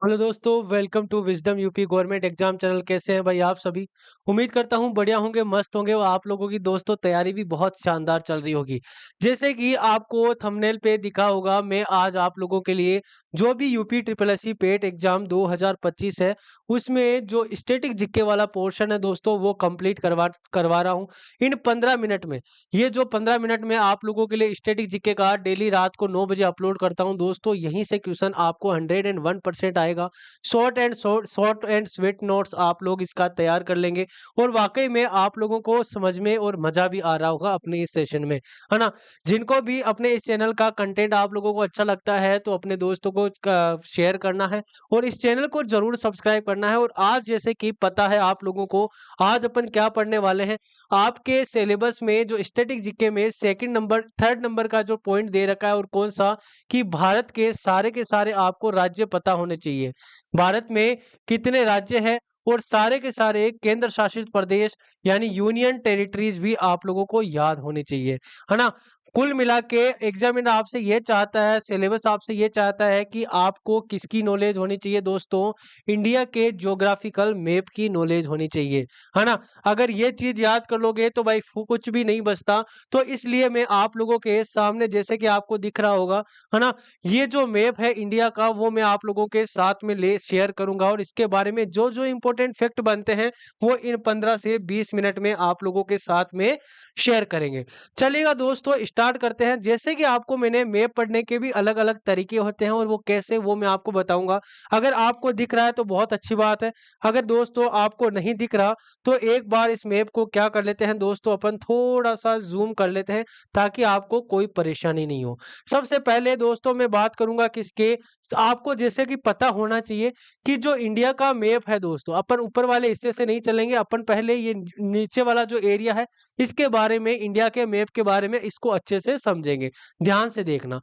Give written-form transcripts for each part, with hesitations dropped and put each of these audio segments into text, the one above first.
Hello दोस्तों, welcome to wisdom UP government exam channel. कैसे हैं भाई आप सभी? उम्मीद करता हूं बढ़िया होंगे, मस्त होंगे और आप लोगों की दोस्तों तैयारी भी बहुत शानदार चल रही होगी। जैसे कि आपको थंबनेल पे दिखा होगा, मैं आज आप लोगों के लिए जो भी यूपी ट्रिपल एससी पेट एग्जाम 2025 है, उसमें जो स्टैटिक जीके वाला पोर्शन है दोस्तों, वो कंप्लीट करवा रहा हूँ इन 15 मिनट में। ये जो 15 मिनट में आप लोगों के लिए स्टैटिक जीके का डेली रात को 9 बजे अपलोड करता हूं दोस्तों, यहीं से क्वेश्चन आपको 101% आएगा। शॉर्ट एंड स्वीट नोट्स आप लोग इसका तैयार कर लेंगे और वाकई में आप लोगों को समझ में और मजा भी आ रहा होगा अपने इस सेशन में, है ना? जिनको भी अपने इस चैनल का कंटेंट आप लोगों को अच्छा लगता है तो अपने दोस्तों को शेयर करना है और इस चैनल को जरूर सब्सक्राइब करना है। और आज जैसे कि पता है आप लोगों को, आज अपन क्या पढ़ने वाले हैं। आपके सिलेबस में जो स्टैटिक जीके में सेकंड नंबर थर्ड नंबर का जो पॉइंट दे रखा है और कौन सा, कि भारत के सारे आपको राज्य पता होने चाहिए। भारत में कितने राज्य हैं और सारे के सारे केंद्र शासित प्रदेश यानी यूनियन टेरिटरीज भी आप लोगों को याद होने चाहिए, है ना? कुल मिला के एग्जामिनर आपसे ये चाहता है, सिलेबस आपसे ये चाहता है कि आपको किसकी नॉलेज होनी चाहिए दोस्तों? इंडिया के ज्योग्राफिकल मैप की नॉलेज होनी चाहिए, है ना? अगर ये चीज याद कर लोगे तो भाई कुछ भी नहीं बचता। तो इसलिए मैं आप लोगों के सामने, जैसे कि आपको दिख रहा होगा, है ना, ये जो मैप है इंडिया का, वो मैं आप लोगों के साथ में ले शेयर करूंगा और इसके बारे में जो जो इंपॉर्टेंट फैक्ट बनते हैं वो इन 15 से 20 मिनट में आप लोगों के साथ में शेयर करेंगे। चलिएगा दोस्तों, स्टार्ट करते हैं। जैसे कि आपको मैंने मैप पढ़ने के भी अलग अलग तरीके होते हैं और वो कैसे, वो मैं आपको बताऊंगा। अगर आपको दिख रहा है तो बहुत अच्छी बात है। अगर दोस्तों आपको नहीं दिख रहा तो एक बार इस मैप को क्या कर लेते हैं दोस्तों, अपन थोड़ा सा जूम कर लेते हैं ताकि आपको कोई परेशानी नहीं हो। सबसे पहले दोस्तों मैं बात करूंगा किसके, आपको जैसे कि पता होना चाहिए कि जो इंडिया का मैप है दोस्तों, अपन ऊपर वाले हिस्से से नहीं चलेंगे, अपन पहले ये नीचे वाला जो एरिया है इसके बारे में, इंडिया के मैप के बारे में इसको अच्छे से समझेंगे। ध्यान से देखना।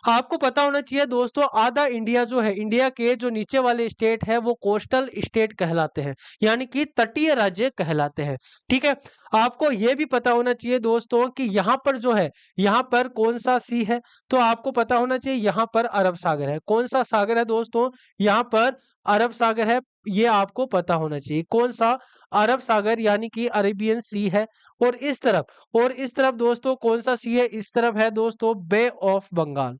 आपको पता होना चाहिए दोस्तों, आधा इंडिया जो है, इंडिया के जो नीचे वाले स्टेट है वो कोस्टल स्टेट कहलाते हैं, यानी कि तटीय राज्य कहलाते हैं। ठीक है। आपको यह भी पता होना चाहिए दोस्तों कि यहाँ पर जो है, यहाँ पर कौन सा सी है, तो आपको पता होना चाहिए यहाँ पर अरब सागर है। कौन सा सागर है दोस्तों? यहाँ पर अरब सागर है। ये आपको पता होना चाहिए कौन सा, अरब सागर यानी कि अरेबियन सी है। और इस तरफ दोस्तों कौन सा सी है? इस तरफ है दोस्तों Bay of Bengal.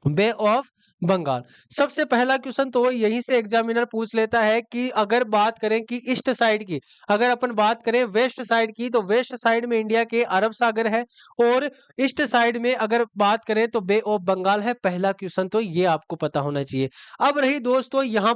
Bay of Bengal. सबसे पहला क्वेश्चन तो यहीं से एग्जामिनर पूछ लेता है कि अगर बात करें कि ईस्ट साइड की, अगर अपन बात करें वेस्ट साइड की, तो वेस्ट साइड में इंडिया के अरब सागर है और ईस्ट साइड में अगर बात करें तो बे ऑफ बंगाल है। पहला क्वेश्चन तो ये आपको पता होना चाहिए। अब रही दोस्तों यहाँ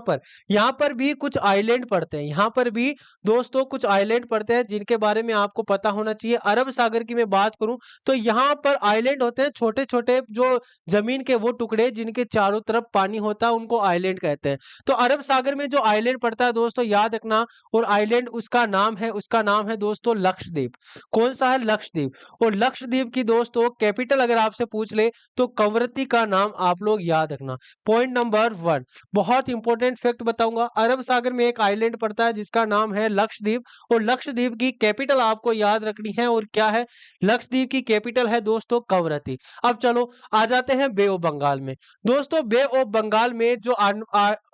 पर भी कुछ आइलैंड पड़ते हैं, यहाँ पर भी दोस्तों कुछ आइलैंड पड़ते हैं जिनके बारे में आपको पता होना चाहिए। अरब सागर की मैं बात करूं तो यहाँ पर आइलैंड होते हैं छोटे छोटे, जो जमीन के वो टुकड़े जिनके चारों तरफ पानी होता है उनको आइलैंड कहते हैं। तो अरब सागर में जो आइलैंड पड़ता है दोस्तों याद रखना, और आइलैंड उसका नाम है दोस्तों लक्षद्वीप। कौन सा है? लक्षद्वीप। और लक्षद्वीप की दोस्तों कैपिटल अगर आपसे पूछ ले तो कवरत्ती का नाम आप लोग याद रखना। पॉइंट नंबर 1, बहुत इंपॉर्टेंट फैक्ट बताऊंगा। अरब सागर में एक आइलैंड पड़ता है जिसका नाम है लक्षद्वीप, और लक्षद्वीप की कैपिटल आपको याद रखनी है। और क्या है? लक्षद्वीप की कैपिटल है दोस्तों कवरत्ती। अब चलो आ जाते हैं बे ऑफ बंगाल में। दोस्तों बे ऑफ बंगाल में जो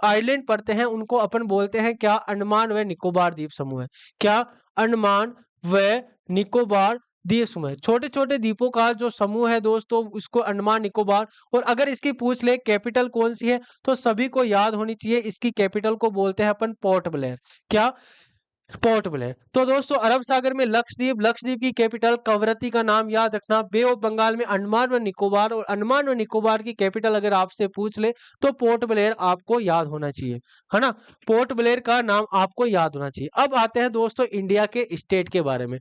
आइलैंड पड़ते हैं उनको अपन बोलते हैं क्या? अंडमान व निकोबार द्वीप समूह है। क्या? अंडमान व निकोबार द्वीप समूह है। छोटे छोटे द्वीपों का जो समूह है दोस्तों उसको अंडमान निकोबार। और अगर इसकी पूछ ले कैपिटल कौन सी है तो सभी को याद होनी चाहिए, इसकी कैपिटल को बोलते हैं अपन पोर्ट ब्लेयर। क्या? Port Blair. तो दोस्तों अरब सागर में लक्षद्वीप, लक्षद्वीप की कैपिटल कवरत्ती का नाम याद रखना। बे ऑफ बंगाल में अंडमान व निकोबार, और अंडमान व निकोबार की कैपिटल अगर आपसे पूछ ले तो पोर्ट ब्लेयर आपको याद होना चाहिए, है ना? पोर्ट ब्लेयर का नाम आपको याद होना चाहिए। अब आते हैं दोस्तों इंडिया के स्टेट के बारे में।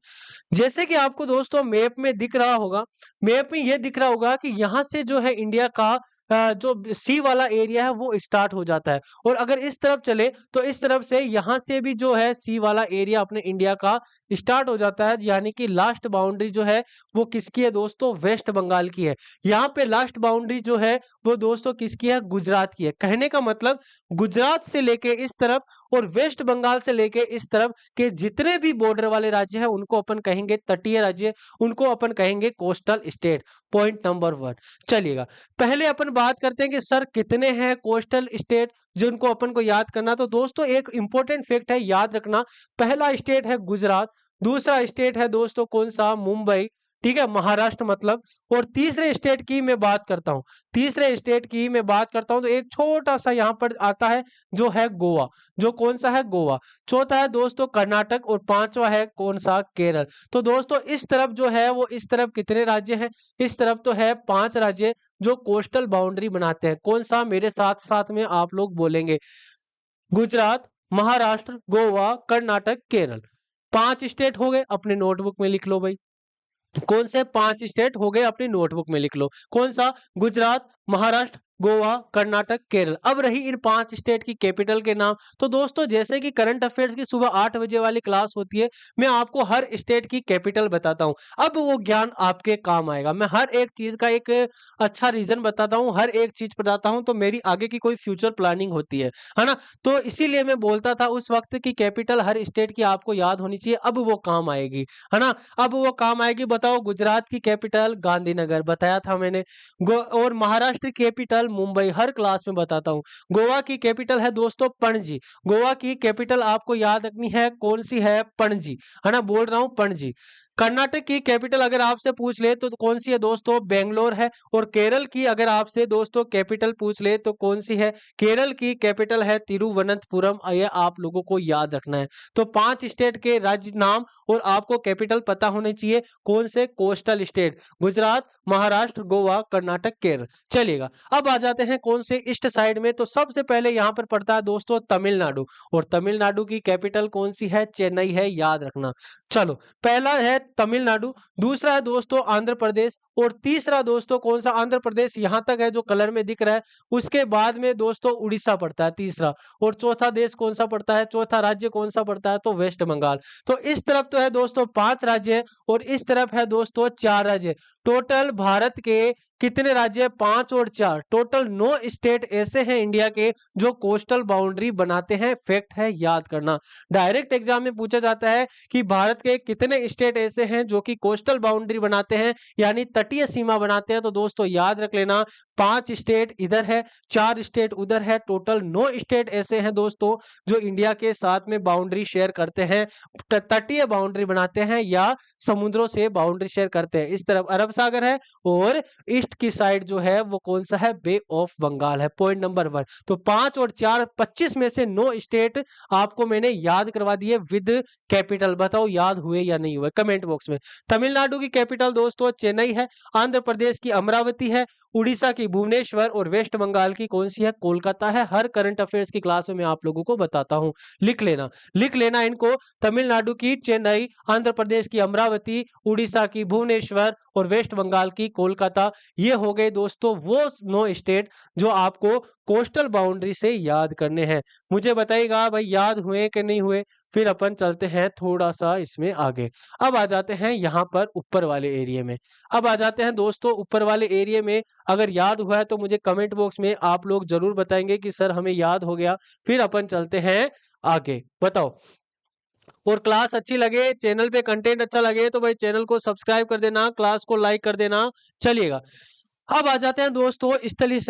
जैसे कि आपको दोस्तों मैप में दिख रहा होगा, मैप में ये दिख रहा होगा कि यहाँ से जो है इंडिया का जो सी वाला एरिया है वो स्टार्ट हो जाता है। और अगर इस तरफ चले तो इस तरफ से यहाँ से भी जो है सी वाला एरिया अपने इंडिया का स्टार्ट हो जाता है, यानी कि लास्ट बाउंड्री जो है वो किसकी है दोस्तों? वेस्ट बंगाल की है। यहाँ पे लास्ट बाउंड्री जो है वो दोस्तों किसकी है? गुजरात की है। कहने का मतलब गुजरात से लेके इस तरफ और वेस्ट बंगाल से लेके इस तरफ के जितने भी बॉर्डर वाले राज्य हैं उनको अपन कहेंगे तटीय राज्य, उनको अपन कहेंगे कोस्टल स्टेट। Point number 1। चलिएगा, पहले अपन बात करते हैं कि सर कितने हैं कोस्टल स्टेट जिनको अपन को याद करना, तो दोस्तों एक इंपॉर्टेंट फैक्ट है, याद रखना। पहला स्टेट है गुजरात, दूसरा स्टेट है दोस्तों कौन सा, मुंबई, ठीक है, महाराष्ट्र मतलब। और तीसरे स्टेट की मैं बात करता हूं, तीसरे स्टेट की मैं बात करता हूं तो एक छोटा सा यहां पर आता है जो है गोवा, जो कौन सा है, गोवा। चौथा है दोस्तों कर्नाटक और पांचवा है कौन सा, केरल। तो दोस्तों इस तरफ जो है वो, इस तरफ कितने राज्य हैं, इस तरफ तो है 5 राज्य जो कोस्टल बाउंड्री बनाते हैं। कौन सा, मेरे साथ साथ में आप लोग बोलेंगे, गुजरात, महाराष्ट्र, गोवा, कर्नाटक, केरल। 5 स्टेट हो गए, अपने नोटबुक में लिख लो भाई। कौन से 5 स्टेट हो गए, अपनी नोटबुक में लिख लो। कौन सा, गुजरात, महाराष्ट्र, गोवा, कर्नाटक, केरल। अब रही इन 5 स्टेट की कैपिटल के नाम। तो दोस्तों जैसे कि करंट अफेयर्स की सुबह 8 बजे वाली क्लास होती है, मैं आपको हर स्टेट की कैपिटल बताता हूं। अब वो ज्ञान आपके काम आएगा। मैं हर एक चीज का एक अच्छा रीजन बताता हूं, हर एक चीज बताता हूं, तो मेरी आगे की कोई फ्यूचर प्लानिंग होती है ना। तो इसीलिए मैं बोलता था उस वक्त की कैपिटल हर स्टेट की आपको याद होनी चाहिए, अब वो काम आएगी, है ना। अब वो काम आएगी। बताओ, गुजरात की कैपिटल गांधीनगर, बताया था मैंने। और महाराष्ट्र की कैपिटल मुंबई, हर क्लास में बताता हूं। गोवा की कैपिटल है दोस्तों पणजी, गोवा की कैपिटल आपको याद रखनी है, कौन सी है, पणजी, है ना, बोल रहा हूं पणजी। कर्नाटक की कैपिटल अगर आपसे पूछ ले तो कौन सी है दोस्तों, बेंगलोर है। और केरल की अगर आपसे दोस्तों कैपिटल पूछ ले तो कौन सी है, केरल की कैपिटल है तिरुवनंतपुरम। ये आप लोगों को याद रखना है। तो 5 स्टेट के राज्य नाम और आपको कैपिटल पता होने चाहिए, कौन से, कोस्टल स्टेट, गुजरात, महाराष्ट्र, गोवा, कर्नाटक, केरल। चलिएगा, अब आ जाते हैं कौन से, ईस्ट साइड में। तो सबसे पहले यहाँ पर पड़ता है दोस्तों तमिलनाडु, और तमिलनाडु की कैपिटल कौन सी है, चेन्नई है, याद रखना। चलो, पहला है तमिलनाडु, दूसरा है दोस्तों आंध्र प्रदेश, और तीसरा दोस्तों कौन सा, आंध्र प्रदेश यहां तक है जो कलर में दिख रहा है। उसके बाद में दोस्तों उड़ीसा पड़ता है तीसरा। और चौथा देश कौन सा पड़ता है, चौथा राज्य कौन सा पड़ता है, तो वेस्ट बंगाल। तो इस तरफ तो है दोस्तों 5 राज्य और इस तरफ है दोस्तों 4 राज्य। टोटल भारत के कितने राज्य, 5 और 4, टोटल 9 स्टेट ऐसे हैं इंडिया के जो कोस्टल बाउंड्री बनाते हैं। फैक्ट है, याद करना। डायरेक्ट एग्जाम में पूछा जाता है कि भारत के कितने स्टेट ऐसे हैं जो कि कोस्टल बाउंड्री बनाते हैं, यानी तटीय सीमा बनाते हैं। तो दोस्तों याद रख लेना, 5 स्टेट इधर है, 4 स्टेट उधर है, टोटल 9 स्टेट ऐसे हैं दोस्तों जो इंडिया के साथ में बाउंड्री शेयर करते हैं, तटीय बाउंड्री बनाते हैं या समुद्रों से बाउंड्री शेयर करते हैं। इस तरफ अरब सागर है और ईस्ट की साइड जो है वो कौन सा है, बे ऑफ बंगाल है। Point number 1। तो 5 और 4, 25 में से 9 स्टेट आपको मैंने याद करवा दिए विद कैपिटल। बताओ याद हुए या नहीं हुए, कमेंट बॉक्स में। तमिलनाडु की कैपिटल दोस्तों चेन्नई है, आंध्र प्रदेश की अमरावती है, उड़ीसा की भुवनेश्वर और वेस्ट बंगाल की कौन सी है, कोलकाता है। हर करंट अफेयर्स की क्लास में मैं आप लोगों को बताता हूं, लिख लेना, लिख लेना इनको। तमिलनाडु की चेन्नई, आंध्र प्रदेश की अमरावती, उड़ीसा की भुवनेश्वर और वेस्ट बंगाल की कोलकाता। ये हो गए दोस्तों वो 9 स्टेट जो आपको कोस्टल बाउंड्री से याद करने हैं। मुझे बताइएगा भाई याद हुए कि नहीं हुए, फिर अपन चलते हैं थोड़ा सा इसमें आगे। अब आ जाते हैं यहाँ पर ऊपर वाले एरिया में। अब आ जाते हैं दोस्तों ऊपर वाले एरिया में। अगर याद हुआ है तो मुझे कमेंट बॉक्स में आप लोग जरूर बताएंगे कि सर हमें याद हो गया। फिर अपन चलते हैं आगे, बताओ। और क्लास अच्छी लगे, चैनल पे कंटेंट अच्छा लगे तो भाई चैनल को सब्सक्राइब कर देना, क्लास को लाइक कर देना। चलिएगा, अब आ जाते हैं दोस्तों स्थलीय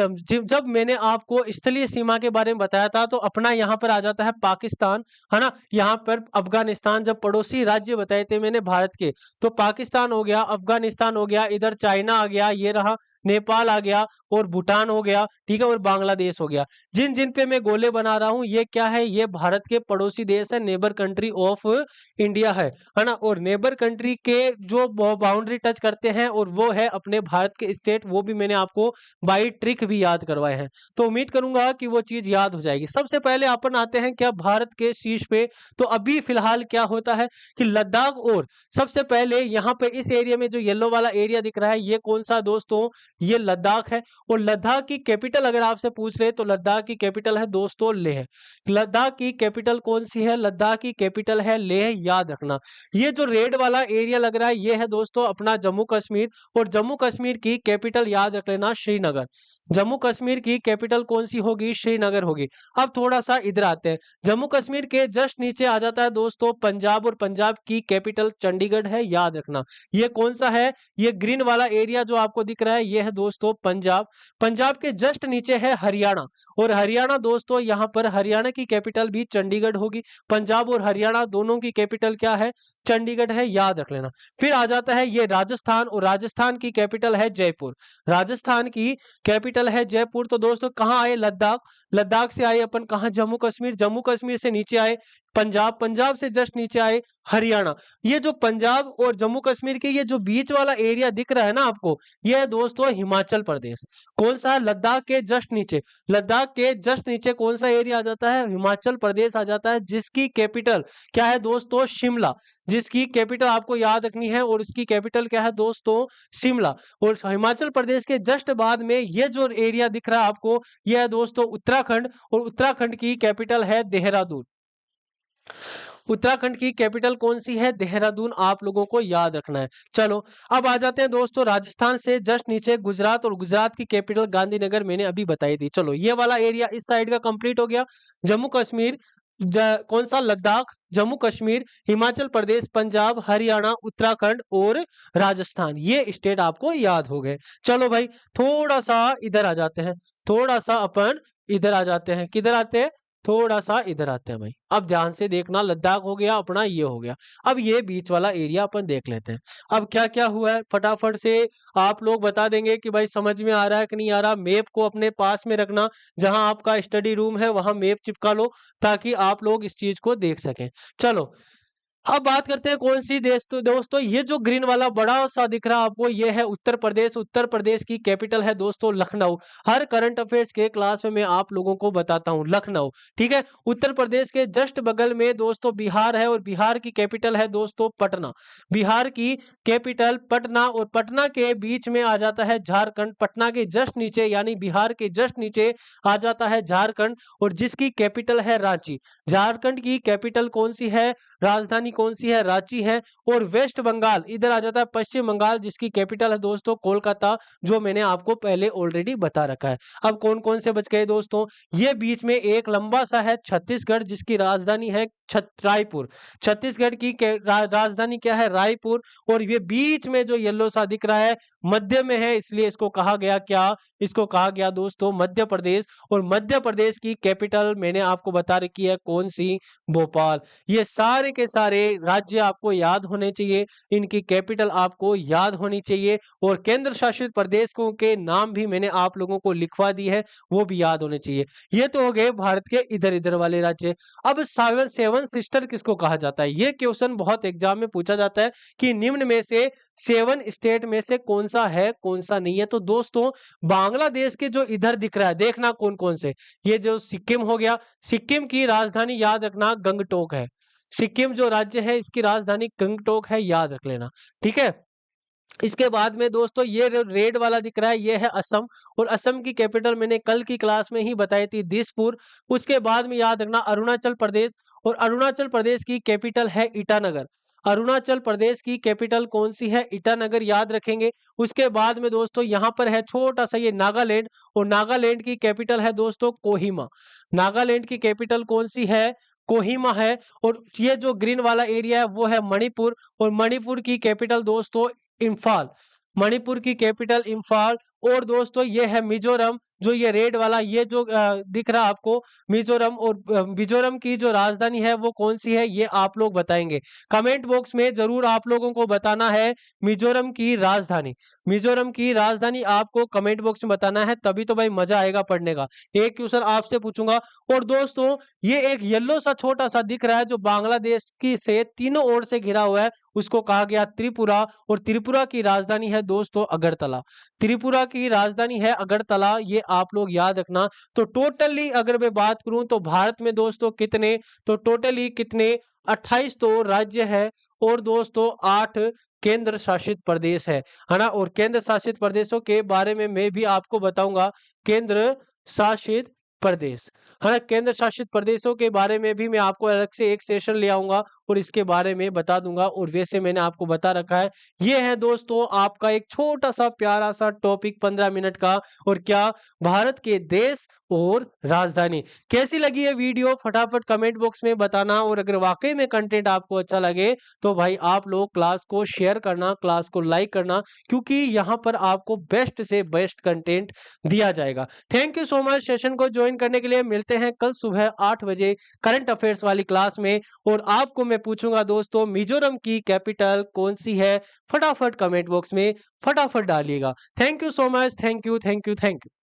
जब मैंने आपको स्थलीय सीमा के बारे में बताया था तो अपना यहाँ पर आ जाता है पाकिस्तान, है ना। यहाँ पर अफगानिस्तान, जब पड़ोसी राज्य बताए थे मैंने भारत के, तो पाकिस्तान हो गया, अफगानिस्तान हो गया, इधर चाइना आ गया, ये रहा नेपाल आ गया, और भूटान हो गया, ठीक है, और बांग्लादेश हो गया। जिन जिन पे मैं गोले बना रहा हूँ ये क्या है, ये भारत के पड़ोसी देश है, नेबर कंट्री ऑफ इंडिया है ना। और नेबर कंट्री के जो बाउंड्री टच करते हैं और वो है अपने भारत के स्टेट, वो भी मैंने आपको बाई ट्रिक भी याद करवाए हैं। तो उम्मीद करूंगा कि वो चीज याद हो जाएगी। सबसे पहले अपन आते हैं क्या भारत के शीर्ष पे, तो अभी फिलहाल क्या होता है कि लद्दाख, और सबसे पहले यहाँ पे इस एरिया में जो येलो वाला एरिया दिख रहा है ये कौन सा दोस्तों, ये लद्दाख है। और लद्दाख की कैपिटल अगर आपसे पूछ ले तो लद्दाख की कैपिटल है दोस्तों लेह। लद्दाख की कैपिटल कौन सी है, लद्दाख की कैपिटल है लेह, याद रखना। ये जो रेड वाला एरिया लग रहा है ये है दोस्तों अपना जम्मू कश्मीर, और जम्मू कश्मीर की कैपिटल याद रख लेना श्रीनगर। जम्मू कश्मीर की कैपिटल कौन सी होगी? श्रीनगर होगी। अब थोड़ा सा इधर आते हैं। जम्मू कश्मीर के जस्ट नीचे आ जाता है दोस्तों पंजाब, और पंजाब की कैपिटल चंडीगढ़ है, याद रखना। ये कौन सा है? ये ग्रीन वाला एरिया जो आपको दिख रहा है, ये है दोस्तों पंजाब। पंजाब के जस्ट नीचे है हरियाणा, और हरियाणा दोस्तों यहाँ पर हरियाणा की कैपिटल भी चंडीगढ़ होगी। पंजाब और हरियाणा दोनों की कैपिटल क्या है? चंडीगढ़ है, याद रख लेना। फिर आ जाता है ये राजस्थान, और राजस्थान की कैपिटल है जयपुर। राजस्थान की कैपिटल है जयपुर। तो दोस्तों कहाँ आए? लद्दाख। लद्दाख से आए अपन कहाँ? जम्मू कश्मीर। जम्मू कश्मीर से नीचे आए पंजाब। पंजाब से जस्ट नीचे आए हरियाणा। ये जो पंजाब और जम्मू कश्मीर के ये जो बीच वाला एरिया दिख रहा है ना आपको, ये है दोस्तों हिमाचल प्रदेश। कौन सा है? लद्दाख के जस्ट नीचे। लद्दाख के जस्ट नीचे कौन सा एरिया आ जाता है? हिमाचल प्रदेश आ जाता है, जिसकी कैपिटल क्या है दोस्तों? शिमला। जिसकी कैपिटल आपको याद रखनी है, और उसकी कैपिटल क्या है दोस्तों? शिमला। और हिमाचल प्रदेश के जस्ट बाद में ये जो एरिया दिख रहा है आपको, यह है दोस्तों उत्तराखंड, और उत्तराखंड की कैपिटल है देहरादून। उत्तराखंड की कैपिटल कौन सी है? देहरादून, आप लोगों को याद रखना है। चलो अब आ जाते हैं दोस्तों राजस्थान से जस्ट नीचे गुजरात, और गुजरात की कैपिटल गांधीनगर मैंने अभी बताई थी। चलो ये वाला एरिया इस साइड का कंप्लीट हो गया। जम्मू कश्मीर, कौन सा? लद्दाख, जम्मू कश्मीर, हिमाचल प्रदेश, पंजाब, हरियाणा, उत्तराखंड और राजस्थान, ये स्टेट आपको याद हो गए। चलो भाई थोड़ा सा इधर आ जाते हैं। थोड़ा सा अपन इधर आ जाते हैं। किधर आते हैं? थोड़ा सा इधर आते हैं भाई। अब ध्यान से देखना, लद्दाख हो गया अपना, ये हो गया। अब ये बीच वाला एरिया अपन देख लेते हैं। अब क्या क्या हुआ है फटाफट से आप लोग बता देंगे कि भाई समझ में आ रहा है कि नहीं आ रहा। मैप को अपने पास में रखना, जहां आपका स्टडी रूम है वहां मैप चिपका लो, ताकि आप लोग इस चीज को देख सकें। चलो अब बात करते हैं कौन सी देश। तो दोस्तों ये जो ग्रीन वाला बड़ा सा दिख रहा है आपको, ये है उत्तर प्रदेश। उत्तर प्रदेश की कैपिटल है दोस्तों लखनऊ। हर करंट अफेयर्स के क्लास में मैं आप लोगों को बताता हूं लखनऊ, ठीक है। उत्तर प्रदेश के जस्ट बगल में दोस्तों बिहार है, और बिहार की कैपिटल है दोस्तों पटना। बिहार की कैपिटल पटना, और पटना के बीच में आ जाता है झारखंड। पटना के जस्ट नीचे यानी बिहार के जस्ट नीचे आ जाता है झारखंड, और जिसकी कैपिटल है रांची। झारखंड की कैपिटल कौन सी है? राजधानी कौन सी है? रांची है। और वेस्ट बंगाल इधर आ जाता है पश्चिम बंगाल, जिसकी कैपिटल है दोस्तों कोलकाता, जो मैंने आपको पहले ऑलरेडी बता रखा है। अब कौन कौन से बच गए दोस्तों? ये बीच में एक लंबा सा है छत्तीसगढ़, जिसकी राजधानी है रायपुर। छत्तीसगढ़ की राजधानी क्या है? रायपुर। और ये बीच में जो येलो सा दिख रहा है मध्य में है, इसलिए इसको कहा गया क्या? इसको कहा गया दोस्तों मध्य प्रदेश। और मध्य प्रदेश की कैपिटल मैंने आपको बता रखी है कौन सी? भोपाल। ये सारे के सारे राज्य आपको याद होने चाहिए, इनकी कैपिटल आपको याद होनी चाहिए, और केंद्र शासित प्रदेशों के नाम भी मैंने आप लोगों को लिखवा दी है, वो भी याद होने चाहिए। ये तो हो गए भारत के इधर इधर वाले राज्य। अब सेवन सेवन सिस्टर किसको कहा जाता है? ये क्वेश्चन बहुत एग्जाम में पूछा जाता है कि निम्न में से सेवन स्टेट में से कौन सा है कौन सा नहीं है। तो दोस्तों बांग्लादेश के जो इधर दिख रहा है, देखना कौन कौन से। ये जो सिक्किम हो गया, सिक्किम की राजधानी याद रखना गंगटोक है। सिक्किम जो राज्य है इसकी राजधानी गंगटोक है, याद रख लेना, ठीक है। इसके बाद में दोस्तों ये रेड वाला दिख रहा है, ये है असम। और असम की कैपिटल मैंने कल की क्लास में ही बताई थी, दिसपुर। उसके बाद में याद रखना अरुणाचल प्रदेश, और अरुणाचल प्रदेश की कैपिटल है ईटानगर। अरुणाचल प्रदेश की कैपिटल कौन सी है? ईटानगर, याद रखेंगे। उसके बाद में दोस्तों यहाँ पर है छोटा सा ये नागालैंड, और नागालैंड की कैपिटल है दोस्तों कोहिमा। नागालैंड की कैपिटल कौन सी है? कोहिमा है। और ये जो ग्रीन वाला एरिया है वो है मणिपुर, और मणिपुर की कैपिटल दोस्तों इम्फाल। मणिपुर की कैपिटल इम्फाल। और दोस्तों ये है मिजोरम, जो ये रेड वाला ये जो दिख रहा है आपको मिजोरम। और मिजोरम की जो राजधानी है वो कौन सी है, ये आप लोग बताएंगे। कमेंट बॉक्स में जरूर आप लोगों को बताना है मिजोरम की राजधानी। मिजोरम की राजधानी आपको कमेंट बॉक्स में बताना है, तभी तो भाई मजा आएगा पढ़ने का। एक क्वेश्चन आपसे पूछूंगा। और दोस्तों ये एक येलो सा छोटा सा दिख रहा है जो बांग्लादेश की से तीनों ओर से घिरा हुआ है, उसको कहा गया त्रिपुरा। और त्रिपुरा की राजधानी है दोस्तों अगरतला। त्रिपुरा की राजधानी है अगरतला, ये आप लोग याद रखना। तो टोटली अगर मैं बात करूं तो भारत में दोस्तों कितने, तो टोटली कितने 28 तो राज्य है, और दोस्तों 8 केंद्र शासित प्रदेश है ना। और केंद्र शासित प्रदेशों के बारे में मैं भी आपको बताऊंगा। केंद्र शासित प्रदेश, है ना? केंद्र शासित प्रदेशों के बारे में भी मैं आपको अलग से एक सेशन ले आऊँगा और इसके बारे में बता दूँगा और वैसे मैंने आपको बता रखा है। ये है दोस्तों आपका एक छोटा-सा प्यारा-सा टॉपिक 15 मिनट का और क्या भारत के देश और राजधानी। कैसी लगी ये वीडियो फटाफट कमेंट बॉक्स में बताना और अगर वाक़ई में कंटेंट आपको अच्छा लगे तो भाई आप लोग क्लास को शेयर करना, क्लास को लाइक करना क्योंकि यहाँ पर आपको बेस्ट से बेस्ट कंटेंट दिया जाएगा। Thank you so much session को ज्वाइन करने के लिए। मिलते हैं कल सुबह 8 बजे करंट अफेयर्स वाली क्लास में और आपको मैं पूछूंगा दोस्तों मिजोरम की कैपिटल कौन सी है? फटाफट कमेंट बॉक्स में फटाफट डालिएगा। Thank you so much. Thank you, thank you, thank you.